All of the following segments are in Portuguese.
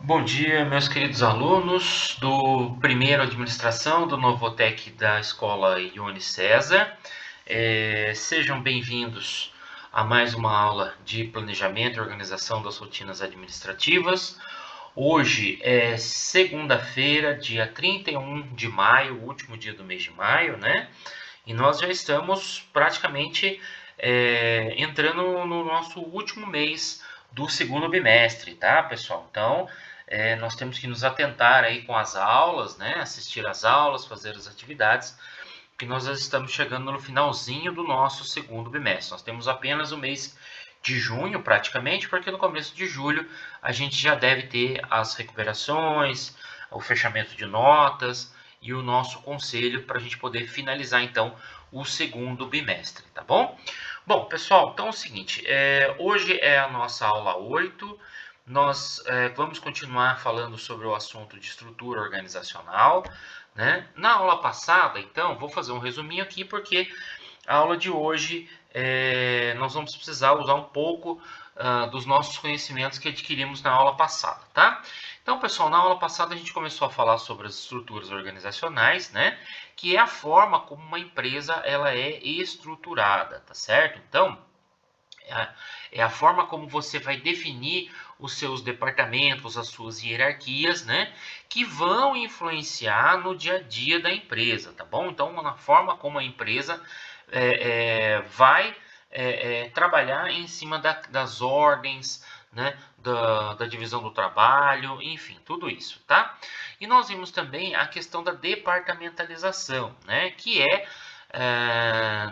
Bom dia, meus queridos alunos do primeiro Administração do Novotec da Escola Ione César. Sejam bem-vindos a mais uma aula de planejamento e organização das rotinas administrativas. Hoje é segunda-feira, dia 31 de maio, o último dia do mês de maio, né? E nós já estamos praticamente entrando no nosso último mês do segundo bimestre, tá, pessoal? Então, nós temos que nos atentar aí com as aulas, né? Assistir às aulas, fazer as atividades, porque nós já estamos chegando no finalzinho do nosso segundo bimestre. Nós temos apenas o mês de junho, praticamente, porque no começo de julho a gente já deve ter as recuperações, o fechamento de notas e o nosso conselho para a gente poder finalizar, então, o segundo bimestre, tá bom? Bom, pessoal, então é o seguinte, hoje é a nossa aula 8. Nós vamos continuar falando sobre o assunto de estrutura organizacional, né? Na aula passada, então, vou fazer um resuminho aqui, porque a aula de hoje nós vamos precisar usar um pouco dos nossos conhecimentos que adquirimos na aula passada, tá? Então, pessoal, na aula passada a gente começou a falar sobre as estruturas organizacionais, né? Que é a forma como uma empresa ela é estruturada, tá certo? Então, é a forma como você vai definir os seus departamentos, as suas hierarquias, né? Que vão influenciar no dia a dia da empresa, tá bom? Então, na forma como a empresa vai trabalhar em cima das ordens, né? Da divisão do trabalho, enfim, tudo isso, tá? E nós vimos também a questão da departamentalização, né? Que é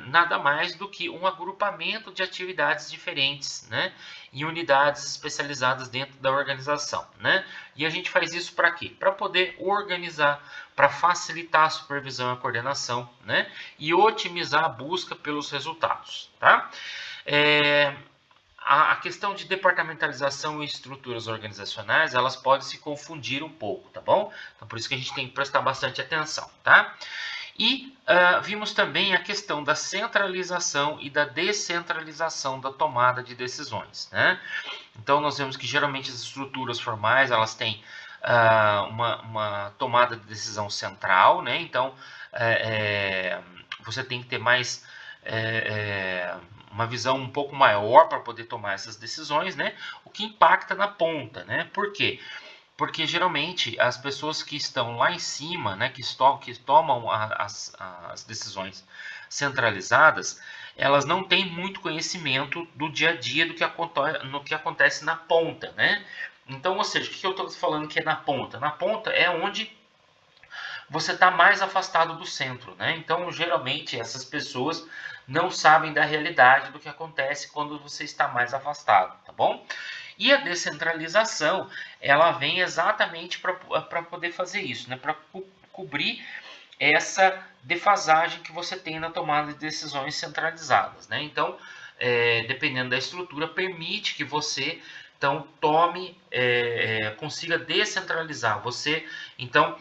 nada mais do que um agrupamento de atividades diferentes, né, em unidades especializadas dentro da organização, né? E a gente faz isso para quê? Para poder organizar, para facilitar a supervisão e a coordenação, né, e otimizar a busca pelos resultados, tá? A questão de departamentalização e estruturas organizacionais, elas podem se confundir um pouco, tá bom? Então, por isso que a gente tem que prestar bastante atenção, tá? E vimos também a questão da centralização e da descentralização da tomada de decisões, né? Então, nós vemos que geralmente as estruturas formais elas têm uma tomada de decisão central, né? Então, você tem que ter mais uma visão um pouco maior para poder tomar essas decisões, né? O que impacta na ponta, né? Por quê? Porque geralmente as pessoas que estão lá em cima, né, que tomam as decisões centralizadas, elas não têm muito conhecimento do dia a dia no que acontece na ponta, né? Então, ou seja, o que eu estou falando que é na ponta? Na ponta é onde você está mais afastado do centro, né? Então, geralmente, essas pessoas não sabem da realidade do que acontece quando você está mais afastado, tá bom? E a descentralização, ela vem exatamente para poder fazer isso, né? Para cobrir essa defasagem que você tem na tomada de decisões centralizadas, né? Então, dependendo da estrutura, permite que você então consiga descentralizar. Você então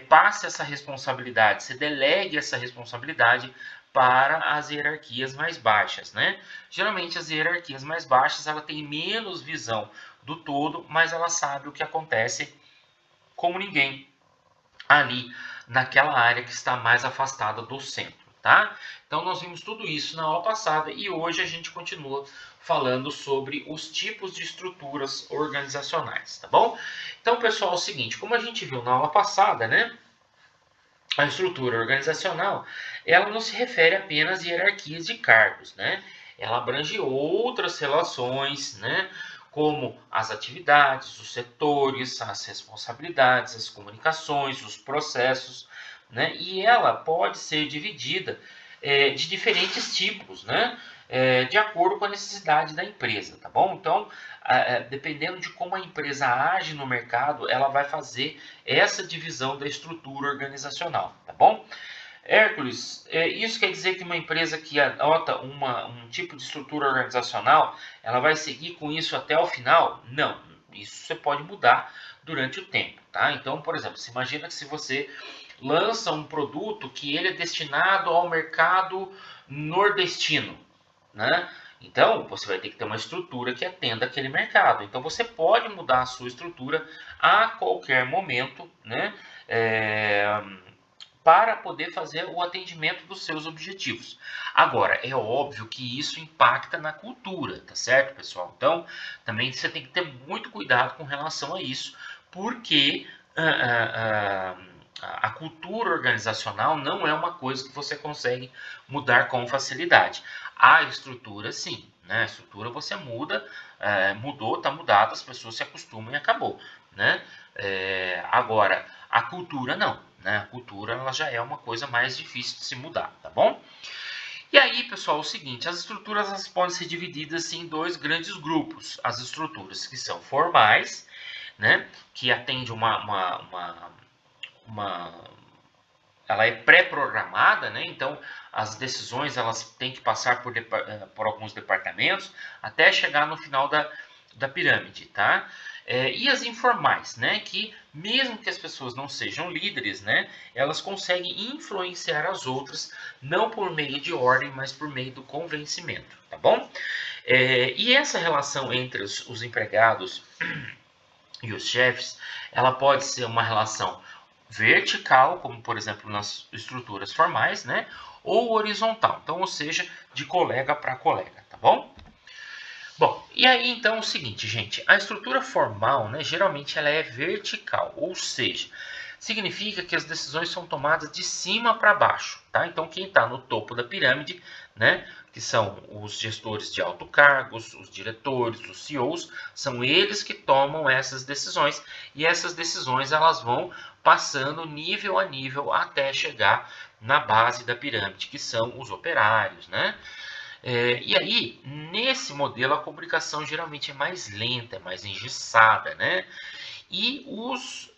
passe essa responsabilidade, você delegue essa responsabilidade para as hierarquias mais baixas, né? Geralmente as hierarquias mais baixas ela tem menos visão do todo, mas ela sabe o que acontece como ninguém ali naquela área que está mais afastada do centro, tá? Então nós vimos tudo isso na aula passada e hoje a gente continua falando sobre os tipos de estruturas organizacionais, tá bom? Então, pessoal, é o seguinte, como a gente viu na aula passada, né? A estrutura organizacional, ela não se refere apenas a hierarquias de cargos, né? Ela abrange outras relações, né? Como as atividades, os setores, as responsabilidades, as comunicações, os processos, né? E ela pode ser dividida de diferentes tipos, né? De acordo com a necessidade da empresa, tá bom? Então, dependendo de como a empresa age no mercado, ela vai fazer essa divisão da estrutura organizacional, tá bom? Hércules, isso quer dizer que uma empresa que adota um tipo de estrutura organizacional, ela vai seguir com isso até o final? Não, isso você pode mudar durante o tempo, tá? Então, por exemplo, se imagina que se você lança um produto que ele é destinado ao mercado nordestino, né? Então, você vai ter que ter uma estrutura que atenda aquele mercado. Então, você pode mudar a sua estrutura a qualquer momento, né? Para poder fazer o atendimento dos seus objetivos. Agora, é óbvio que isso impacta na cultura, tá certo, pessoal? Então, também você tem que ter muito cuidado com relação a isso, porque a cultura organizacional não é uma coisa que você consegue mudar com facilidade. A estrutura, sim, né? A estrutura você muda, mudou, está mudado, as pessoas se acostumam e acabou, né? Agora, a cultura não, né? A cultura ela já é uma coisa mais difícil de se mudar, tá bom? E aí, pessoal, é o seguinte, as estruturas elas podem ser divididas em dois grandes grupos. As estruturas que são formais, né? Que atende ela é pré-programada, né? Então as decisões elas têm que passar por alguns departamentos até chegar no final da pirâmide, tá? E as informais, né? Que mesmo que as pessoas não sejam líderes, né? Elas conseguem influenciar as outras, não por meio de ordem, mas por meio do convencimento, tá bom? E essa relação entre os empregados e os chefes, ela pode ser uma relação vertical, como por exemplo nas estruturas formais, né? Ou horizontal, então, ou seja, de colega para colega, tá bom? Bom, e aí então é o seguinte, gente, a estrutura formal, né, geralmente ela é vertical, ou seja, significa que as decisões são tomadas de cima para baixo, tá? Então quem está no topo da pirâmide, né, que são os gestores de alto cargos, os diretores, os CEOs, são eles que tomam essas decisões e essas decisões elas vão passando nível a nível até chegar na base da pirâmide, que são os operários, né? E aí, nesse modelo, a comunicação geralmente é mais lenta, é mais engessada, né? E os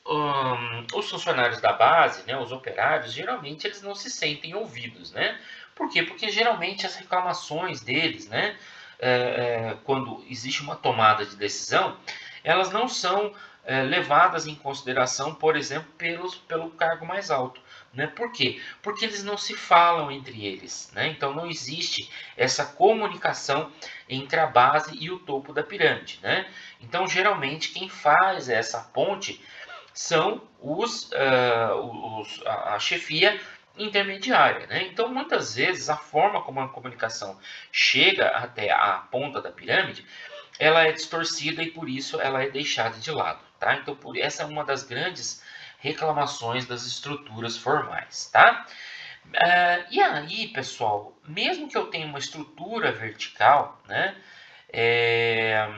funcionários da base, né, os operários, geralmente eles não se sentem ouvidos, né? Por quê? Porque geralmente as reclamações deles, né, quando existe uma tomada de decisão, elas não são levadas em consideração, por exemplo, pelo cargo mais alto. Né? Por quê? Porque eles não se falam entre eles. Né? Então não existe essa comunicação entre a base e o topo da pirâmide. Né? Então, geralmente, quem faz essa ponte são a chefia intermediária. Né? Então, muitas vezes, a forma como a comunicação chega até a ponta da pirâmide, ela é distorcida e, por isso, ela é deixada de lado. Tá? Então, essa é uma das grandes reclamações das estruturas formais. Tá? E aí, pessoal, mesmo que eu tenha uma estrutura vertical, né, é,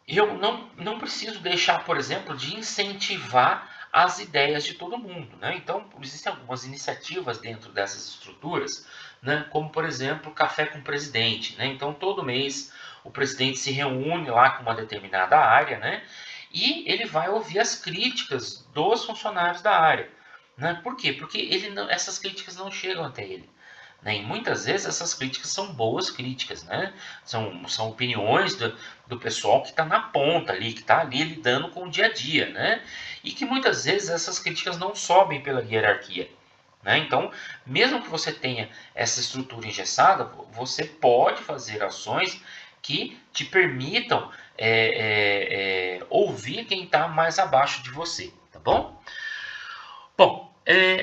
eu não preciso deixar, por exemplo, de incentivar as ideias de todo mundo. Né? Então, existem algumas iniciativas dentro dessas estruturas, né? Como, por exemplo, café com o presidente. Né? Então, todo mês o presidente se reúne lá com uma determinada área, né? E ele vai ouvir as críticas dos funcionários da área. Né? Por quê? Porque essas críticas não chegam até ele. Né? E muitas vezes essas críticas são boas críticas, né? São opiniões do pessoal que está na ponta ali, que está ali lidando com o dia a dia, né? E que muitas vezes essas críticas não sobem pela hierarquia. Né? Então, mesmo que você tenha essa estrutura engessada, você pode fazer ações que te permitam ouvir quem está mais abaixo de você, tá bom? Bom,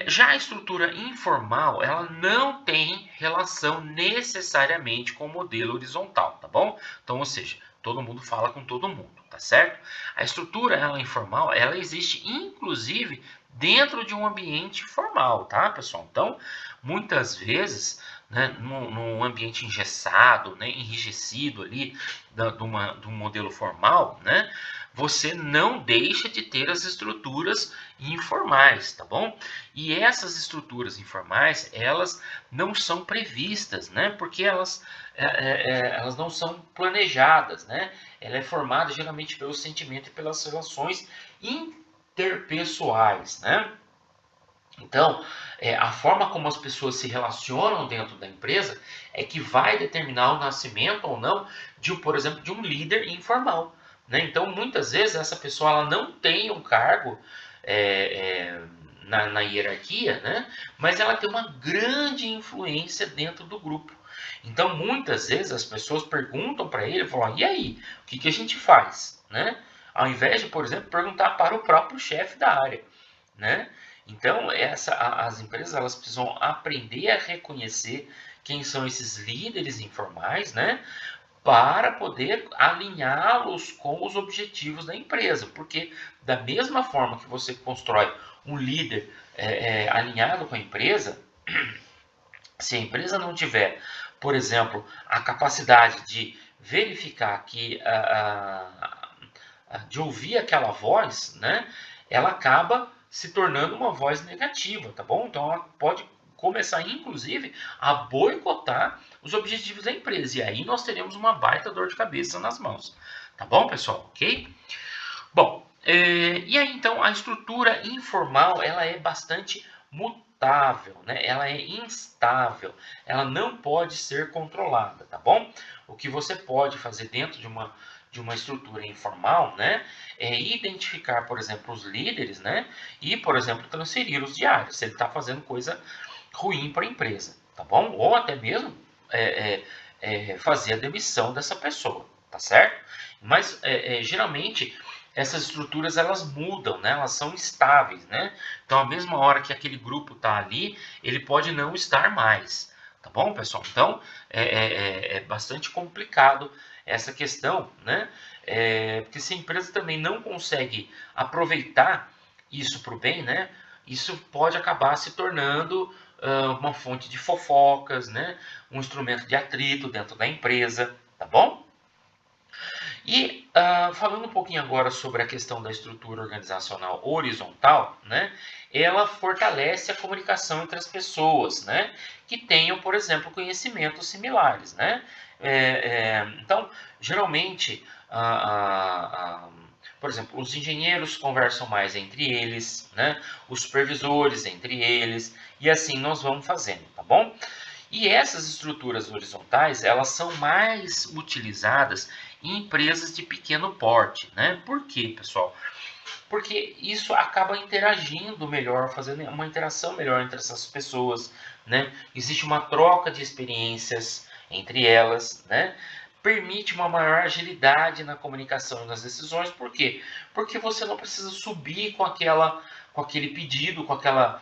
já a estrutura informal, ela não tem relação necessariamente com o modelo horizontal, tá bom? Então, ou seja, todo mundo fala com todo mundo, tá certo? A estrutura ela informal, ela existe inclusive dentro de um ambiente formal, tá, pessoal? Então, muitas vezes, né, num ambiente engessado, né, enrijecido ali, de um modelo formal, né, você não deixa de ter as estruturas informais, tá bom? E essas estruturas informais, elas não são previstas, né? Porque elas não são planejadas, né? Ela é formada geralmente pelo sentimento e pelas relações interpessoais, né? Então, a forma como as pessoas se relacionam dentro da empresa é que vai determinar o nascimento ou não por exemplo, de um líder informal. Né? Então, muitas vezes essa pessoa ela não tem um cargo é, é, na hierarquia, né? Mas ela tem uma grande influência dentro do grupo. Então, muitas vezes as pessoas perguntam para ele, falam, e aí, o que a gente faz, né? Ao invés de, por exemplo, perguntar para o próprio chefe da área, né? Então, as empresas elas precisam aprender a reconhecer quem são esses líderes informais, né? Para poder alinhá-los com os objetivos da empresa. Porque da mesma forma que você constrói um líder alinhado com a empresa, se a empresa não tiver, por exemplo, a capacidade de verificar que de ouvir aquela voz, né, ela acaba se tornando uma voz negativa, tá bom? Então ela pode começar, inclusive, a boicotar os objetivos da empresa. E aí nós teremos uma baita dor de cabeça nas mãos. Tá bom, pessoal? Ok? Bom, e aí então a estrutura informal ela é bastante mutável, né? Ela é instável, ela não pode ser controlada, tá bom? O que você pode fazer dentro de uma estrutura informal, né, é identificar, por exemplo, os líderes, né, e, por exemplo, transferir os diários, se ele está fazendo coisa ruim para a empresa, tá bom? Ou até mesmo fazer a demissão dessa pessoa, tá certo? Mas geralmente essas estruturas elas mudam, né? Elas são estáveis, né? Então, a mesma hora que aquele grupo está ali, ele pode não estar mais, tá bom, pessoal? Então, é bastante complicado essa questão, né? Porque se a empresa também não consegue aproveitar isso para o bem, né? Isso pode acabar se tornando uma fonte de fofocas, né? Um instrumento de atrito dentro da empresa, tá bom? E falando um pouquinho agora sobre a questão da estrutura organizacional horizontal, né, ela fortalece a comunicação entre as pessoas, né, que tenham, por exemplo, conhecimentos similares, né. Então, geralmente, por exemplo, os engenheiros conversam mais entre eles, né, os supervisores entre eles, e assim nós vamos fazendo, tá bom? E essas estruturas horizontais, elas são mais utilizadas em empresas de pequeno porte, né? Por quê, pessoal? Porque isso acaba interagindo melhor, fazendo uma interação melhor entre essas pessoas, né? Existe uma troca de experiências entre elas, né? Permite uma maior agilidade na comunicação e nas decisões. Por quê? Porque você não precisa subir com aquele pedido, com aquela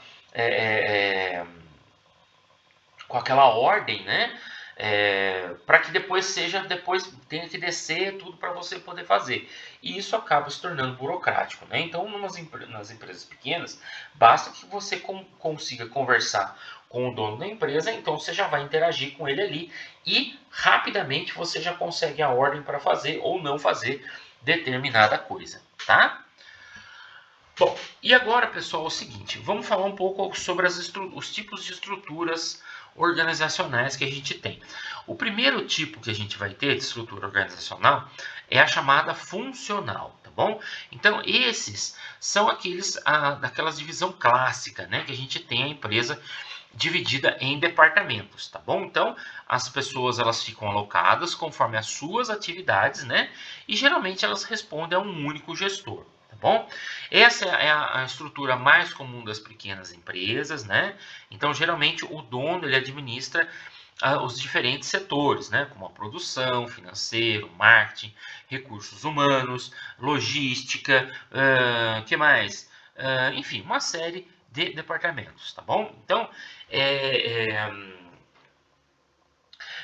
ordem, né? Para que depois tenha que descer tudo para você poder fazer. E isso acaba se tornando burocrático, né? Então, nas empresas pequenas, basta que você consiga conversar com o dono da empresa, então você já vai interagir com ele ali e rapidamente você já consegue a ordem para fazer ou não fazer determinada coisa, tá? Bom, e agora, pessoal, é o seguinte, vamos falar um pouco sobre os tipos de estruturas organizacionais que a gente tem. O primeiro tipo que a gente vai ter de estrutura organizacional é a chamada funcional, tá bom? Então, esses são daquelas divisão clássica, né, que a gente tem a empresa dividida em departamentos, tá bom? Então, as pessoas elas ficam alocadas conforme as suas atividades, né? E geralmente elas respondem a um único gestor. Tá bom? Essa é a estrutura mais comum das pequenas empresas, né? Então, geralmente, o dono ele administra os diferentes setores, né? Como a produção, financeiro, marketing, recursos humanos, logística, que mais? Enfim, uma série de departamentos, tá bom? Então,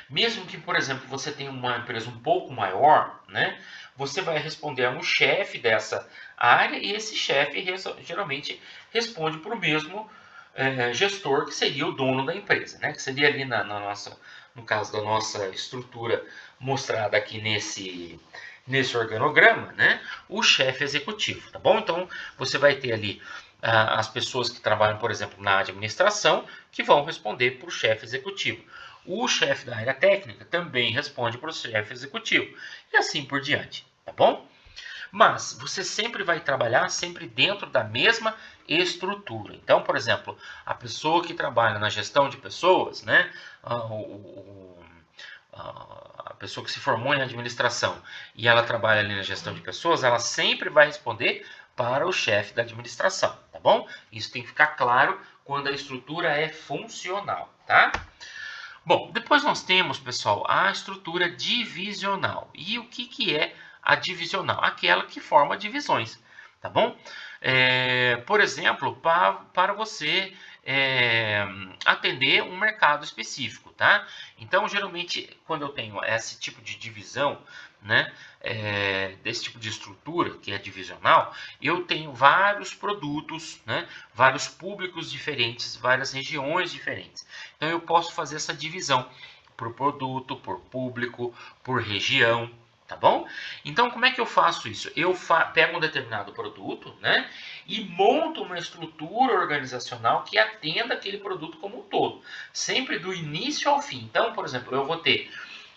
mesmo que, por exemplo, você tenha uma empresa um pouco maior, né? Você vai responder a um chefe dessa área e esse chefe geralmente responde para o mesmo gestor que seria o dono da empresa, né? Que seria ali no caso da nossa estrutura mostrada aqui nesse organograma, né? O chefe executivo, tá bom? Então você vai ter ali as pessoas que trabalham, por exemplo, na administração, que vão responder para o chefe executivo. O chefe da área técnica também responde para o chefe executivo. E assim por diante, tá bom? Mas você sempre vai trabalhar sempre dentro da mesma estrutura. Então, por exemplo, a pessoa que trabalha na gestão de pessoas, né? A pessoa que se formou em administração e ela trabalha ali na gestão de pessoas, ela sempre vai responder para o chefe da administração, tá bom? Isso tem que ficar claro quando a estrutura é funcional, tá? Bom, depois nós temos, pessoal, a estrutura divisional. E o que é a divisional? Aquela que forma divisões, tá bom? Por exemplo, para você atender um mercado específico, tá? Então, geralmente, quando eu tenho esse tipo de divisão, né, desse tipo de estrutura, que é divisional, eu tenho vários produtos, né, vários públicos diferentes, várias regiões diferentes. Então, eu posso fazer essa divisão por produto, por público, por região, tá bom? Então, como é que eu faço isso? Eu pego um determinado produto, né, e monto uma estrutura organizacional que atenda aquele produto como um todo, sempre do início ao fim. Então, por exemplo, eu vou ter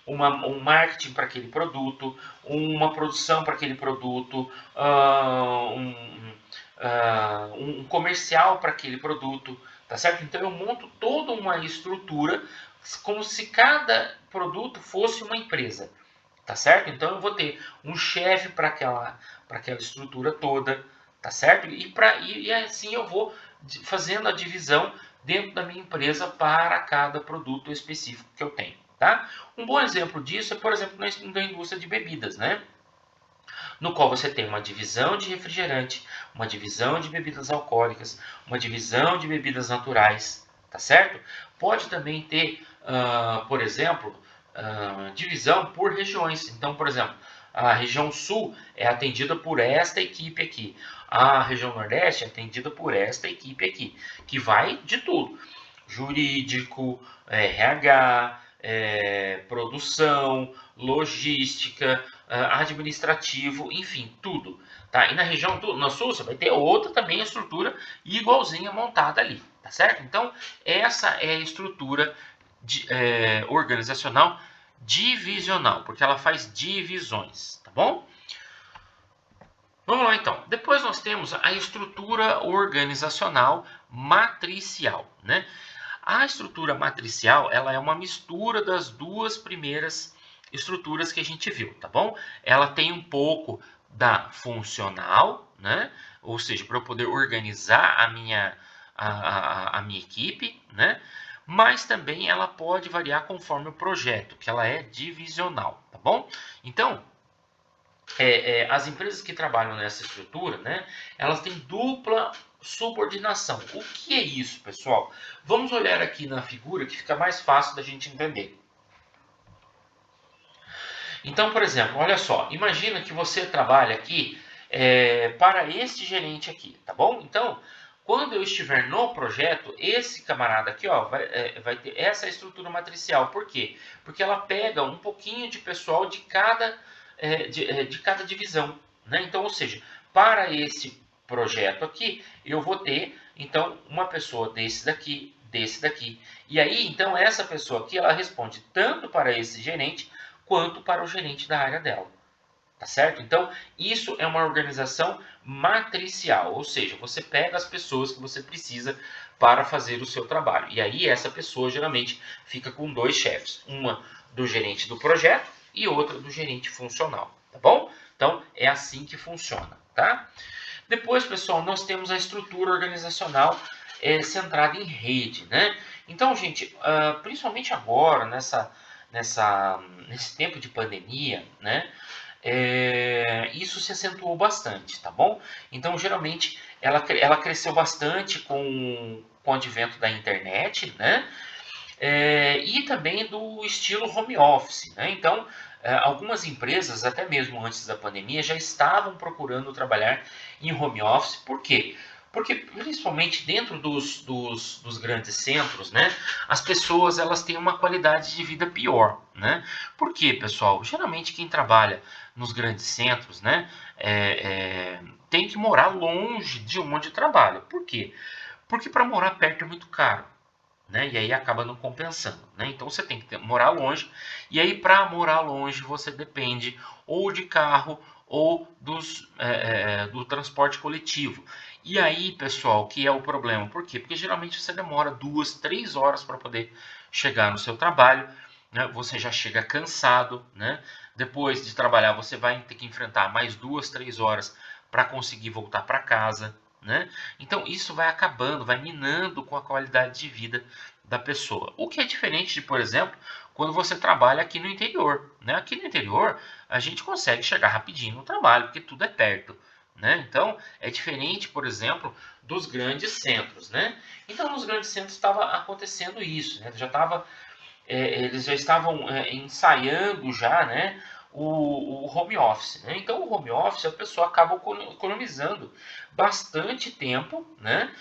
um marketing para aquele produto, uma produção para aquele produto, um comercial para aquele produto, tá certo? Então eu monto toda uma estrutura como se cada produto fosse uma empresa, tá certo? Então eu vou ter um chefe para aquela estrutura toda, tá certo? E assim eu vou fazendo a divisão dentro da minha empresa para cada produto específico que eu tenho, tá? Um bom exemplo disso é, por exemplo, na indústria de bebidas, né? No qual você tem uma divisão de refrigerante, uma divisão de bebidas alcoólicas, uma divisão de bebidas naturais, tá certo? Pode também ter, por exemplo, divisão por regiões. Então, por exemplo, a região sul é atendida por esta equipe aqui. A região nordeste é atendida por esta equipe aqui, que vai de tudo: jurídico, RH, produção, logística, administrativo, enfim, tudo. Tá? E na região no sul você vai ter outra também estrutura igualzinha montada ali, tá certo? Então, essa é a estrutura organizacional divisional, porque ela faz divisões, tá bom? Vamos lá então. Depois nós temos a estrutura organizacional matricial, né? A estrutura matricial, ela é uma mistura das duas primeiras estruturas que a gente viu, tá bom? Ela tem um pouco da funcional, né? Ou seja, para eu poder organizar a minha equipe, né? Mas também ela pode variar conforme o projeto, que ela é divisional, tá bom? Então, as empresas que trabalham nessa estrutura, né, elas têm dupla subordinação. O que é isso, pessoal? Vamos olhar aqui na figura que fica mais fácil da gente entender. Então, por exemplo, olha só, imagina que você trabalha aqui para este gerente aqui, tá bom? Então, quando eu estiver no projeto, esse camarada aqui, ó, vai ter essa estrutura matricial. Por quê? Porque ela pega um pouquinho de pessoal de cada divisão, né? Então, ou seja, para esse projeto aqui, eu vou ter, então, uma pessoa desse daqui. E aí, então, essa pessoa aqui, ela responde tanto para esse gerente, quanto para o gerente da área dela. Tá certo? Então, isso é uma organização matricial, ou seja, você pega as pessoas que você precisa para fazer o seu trabalho. E aí, essa pessoa geralmente fica com dois chefes: uma do gerente do projeto e outra do gerente funcional. Tá bom? Então, é assim que funciona. Tá? Depois, pessoal, nós temos a estrutura organizacional centrada em rede, né? Então, gente, principalmente agora, nesse tempo de pandemia, né? Isso se acentuou bastante, tá bom? Então, geralmente, ela cresceu bastante com o advento da internet, né? E também do estilo home office, né? Então, algumas empresas, até mesmo antes da pandemia, já estavam procurando trabalhar em home office. Por quê? Porque, principalmente dentro dos grandes centros, né, as pessoas elas têm uma qualidade de vida pior, né? Por quê, pessoal? Geralmente quem trabalha nos grandes centros, né, tem que morar longe de onde trabalha. Por quê? Porque para morar perto é muito caro, né? E aí acaba não compensando, né? Então você tem que morar longe. E aí para morar longe você depende ou de carro ou do transporte coletivo. E aí, pessoal, que é o problema? Por quê? Porque geralmente você demora 2, 3 horas para poder chegar no seu trabalho, né? Você já chega cansado, né? Depois de trabalhar, você vai ter que enfrentar mais 2, 3 horas para conseguir voltar para casa, né? Então isso vai acabando, vai minando com a qualidade de vida da pessoa. O que é diferente de, por exemplo, quando você trabalha aqui no interior, né? Aqui no interior a gente consegue chegar rapidinho no trabalho, porque tudo é perto, né? Então é diferente, por exemplo, dos grandes centros, né? Então nos grandes centros estava acontecendo isso, né? Eles já estavam ensaiando já, né, o home office, né? Então o home office a pessoa acaba economizando bastante tempo, né,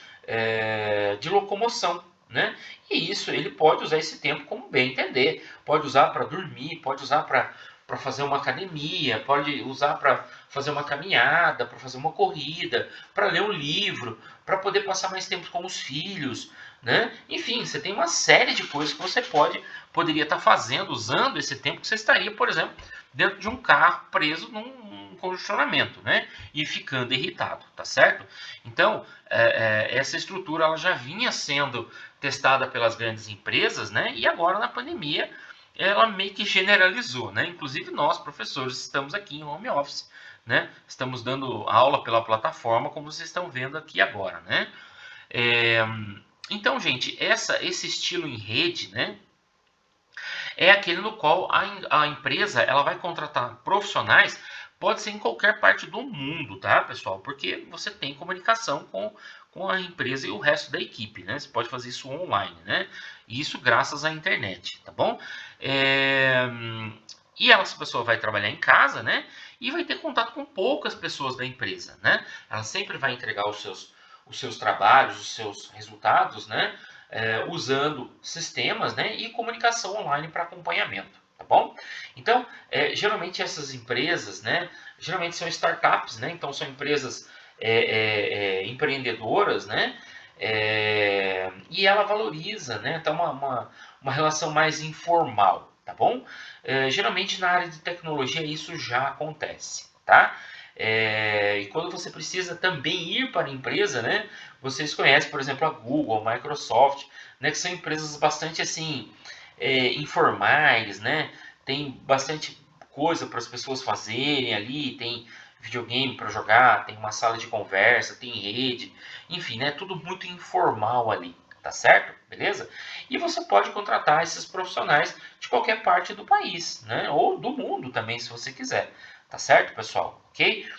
de locomoção, né? E isso ele pode usar esse tempo como bem entender, pode usar para dormir, pode usar para fazer uma academia, pode usar para fazer uma caminhada, para fazer uma corrida, para ler um livro, para poder passar mais tempo com os filhos, né? Enfim, você tem uma série de coisas que você poderia estar fazendo, usando esse tempo que você estaria, por exemplo, dentro de um carro preso num congestionamento, né? E ficando irritado, tá certo? Então, essa estrutura ela já vinha sendo testada pelas grandes empresas, né? E agora na pandemia ela meio que generalizou, né? Inclusive nós, professores, estamos aqui em home office, né? Estamos dando aula pela plataforma, como vocês estão vendo aqui agora, né? Então, gente, esse estilo em rede, né, é aquele no qual a empresa ela vai contratar profissionais, pode ser em qualquer parte do mundo, tá, pessoal? Porque você tem comunicação com a empresa e o resto da equipe, né? Você pode fazer isso online, né? E isso graças à internet, tá bom? E essa pessoa vai trabalhar em casa, né? E vai ter contato com poucas pessoas da empresa, né? Ela sempre vai entregar os seus trabalhos, os seus resultados, né? Usando sistemas, né? E comunicação online para acompanhamento, tá bom? Então, geralmente essas empresas, né? Geralmente são startups, né? Então são empresas empreendedoras, né? E ela valoriza, né? Então uma relação mais informal, tá bom? Geralmente na área de tecnologia isso já acontece, tá? E quando você precisa também ir para a empresa, né? Vocês conhecem, por exemplo, a Google, a Microsoft, né? Que são empresas bastante assim informais, né? Tem bastante coisa para as pessoas fazerem ali, tem videogame para jogar, tem uma sala de conversa, tem rede, enfim, né? Tudo muito informal ali, tá certo? Beleza? E você pode contratar esses profissionais de qualquer parte do país, né? Ou do mundo também, se você quiser. Tá certo, pessoal? Ok?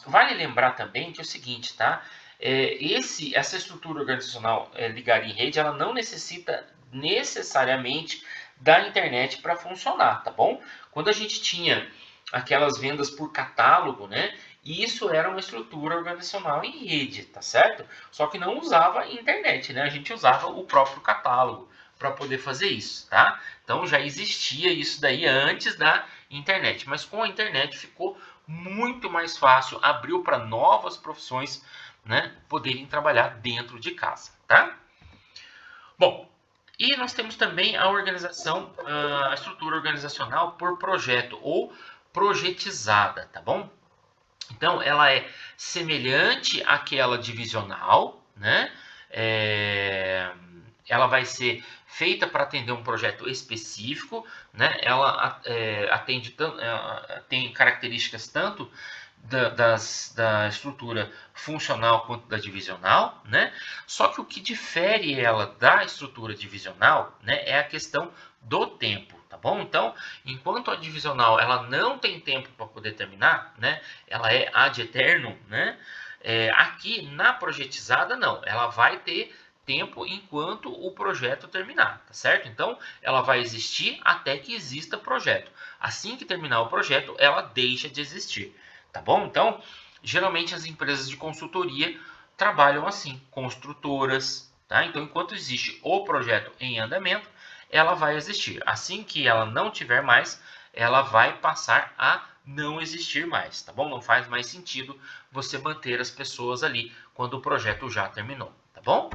Vale lembrar também que é o seguinte, tá? Essa estrutura organizacional ligada em rede, ela não necessita necessariamente da internet para funcionar, tá bom? Quando a gente tinha aquelas vendas por catálogo, né? Isso era uma estrutura organizacional em rede, tá certo? Só que não usava internet, né? A gente usava o próprio catálogo para poder fazer isso, tá? Então já existia isso daí antes da internet, mas com a internet ficou muito mais fácil, abriu para novas profissões, né, poderem trabalhar dentro de casa, tá? Bom, e nós temos também a organização, a estrutura organizacional por projeto ou projetizada, tá bom? Então, ela é semelhante àquela divisional, né? Ela vai ser feita para atender um projeto específico, né? Ela tem características tanto da estrutura funcional quanto da divisional, né? Só que o que difere ela da estrutura divisional, né, é a questão do tempo, tá bom? Então, enquanto a divisional ela não tem tempo para poder terminar, né? Ela é ad eternum, né? Aqui na projetizada não, ela vai ter tempo enquanto o projeto terminar, tá certo? Então, ela vai existir até que exista projeto. Assim que terminar o projeto, ela deixa de existir. Tá bom? Então, geralmente as empresas de consultoria trabalham assim, construtoras, tá? Então, enquanto existe o projeto em andamento, ela vai existir. Assim que ela não tiver mais, ela vai passar a não existir mais, tá bom? Não faz mais sentido você manter as pessoas ali quando o projeto já terminou, tá bom?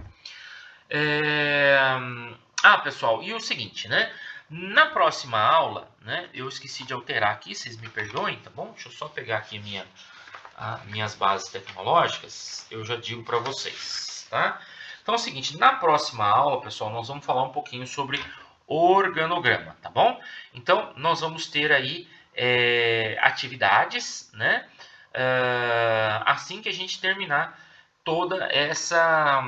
Pessoal, e o seguinte, né? Na próxima aula, né? Eu esqueci de alterar aqui, vocês me perdoem, tá bom? Deixa eu só pegar aqui minhas bases tecnológicas, eu já digo para vocês, tá? Então é o seguinte, na próxima aula, pessoal, nós vamos falar um pouquinho sobre organograma, tá bom? Então, nós vamos ter aí atividades, né? assim que a gente terminar toda essa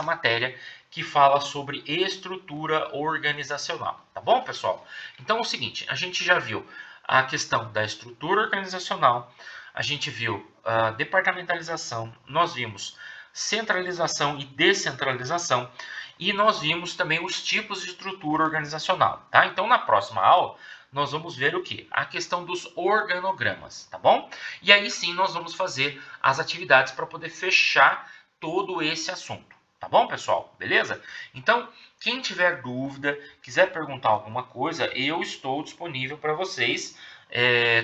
matéria que fala sobre estrutura organizacional, tá bom, pessoal? Então é o seguinte, a gente já viu a questão da estrutura organizacional, a gente viu a departamentalização, nós vimos centralização e descentralização, e nós vimos também os tipos de estrutura organizacional, tá? Então na próxima aula nós vamos ver o que? A questão dos organogramas, tá bom? E aí sim nós vamos fazer as atividades para poder fechar todo esse assunto. Tá bom, pessoal? Beleza? Então, quem tiver dúvida, quiser perguntar alguma coisa, eu estou disponível para vocês,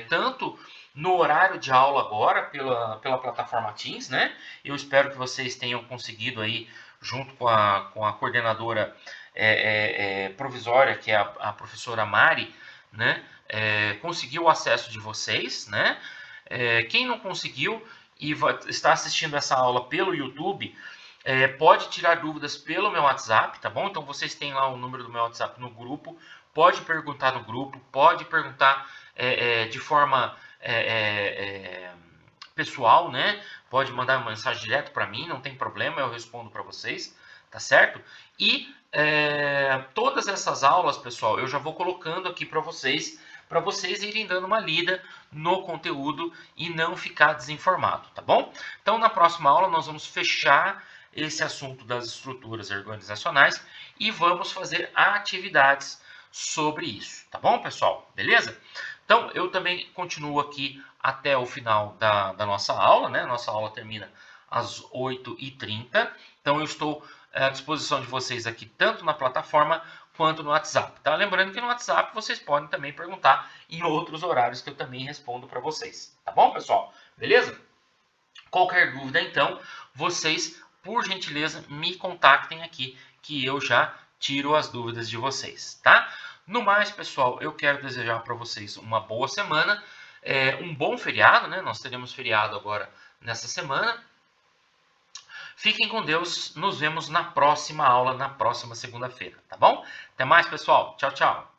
tanto no horário de aula agora, pela plataforma Teams, né? Eu espero que vocês tenham conseguido aí, junto com a coordenadora provisória, que é a professora Mari, né? Conseguir o acesso de vocês, né? Quem não conseguiu e está assistindo essa aula pelo YouTube, pode tirar dúvidas pelo meu WhatsApp, tá bom? Então vocês têm lá o número do meu WhatsApp no grupo, pode perguntar no grupo, pode perguntar de forma pessoal, né? Pode mandar uma mensagem direto para mim, não tem problema, eu respondo para vocês, tá certo? E todas essas aulas, pessoal, eu já vou colocando aqui para vocês irem dando uma lida no conteúdo e não ficar desinformado, tá bom? Então, na próxima aula, nós vamos fechar esse assunto das estruturas organizacionais e vamos fazer atividades sobre isso, tá bom, pessoal? Beleza? Então, eu também continuo aqui até o final da nossa aula, né? Nossa aula termina às 8h30, então eu estou à disposição de vocês aqui, tanto na plataforma quanto no WhatsApp, tá? Lembrando que no WhatsApp vocês podem também perguntar em outros horários que eu também respondo para vocês, tá bom, pessoal? Beleza? Qualquer dúvida, então, vocês, por gentileza, me contactem aqui, que eu já tiro as dúvidas de vocês, tá? No mais, pessoal, eu quero desejar para vocês uma boa semana, um bom feriado, né? Nós teremos feriado agora nessa semana. Fiquem com Deus, nos vemos na próxima aula, na próxima segunda-feira, tá bom? Até mais, pessoal. Tchau, tchau.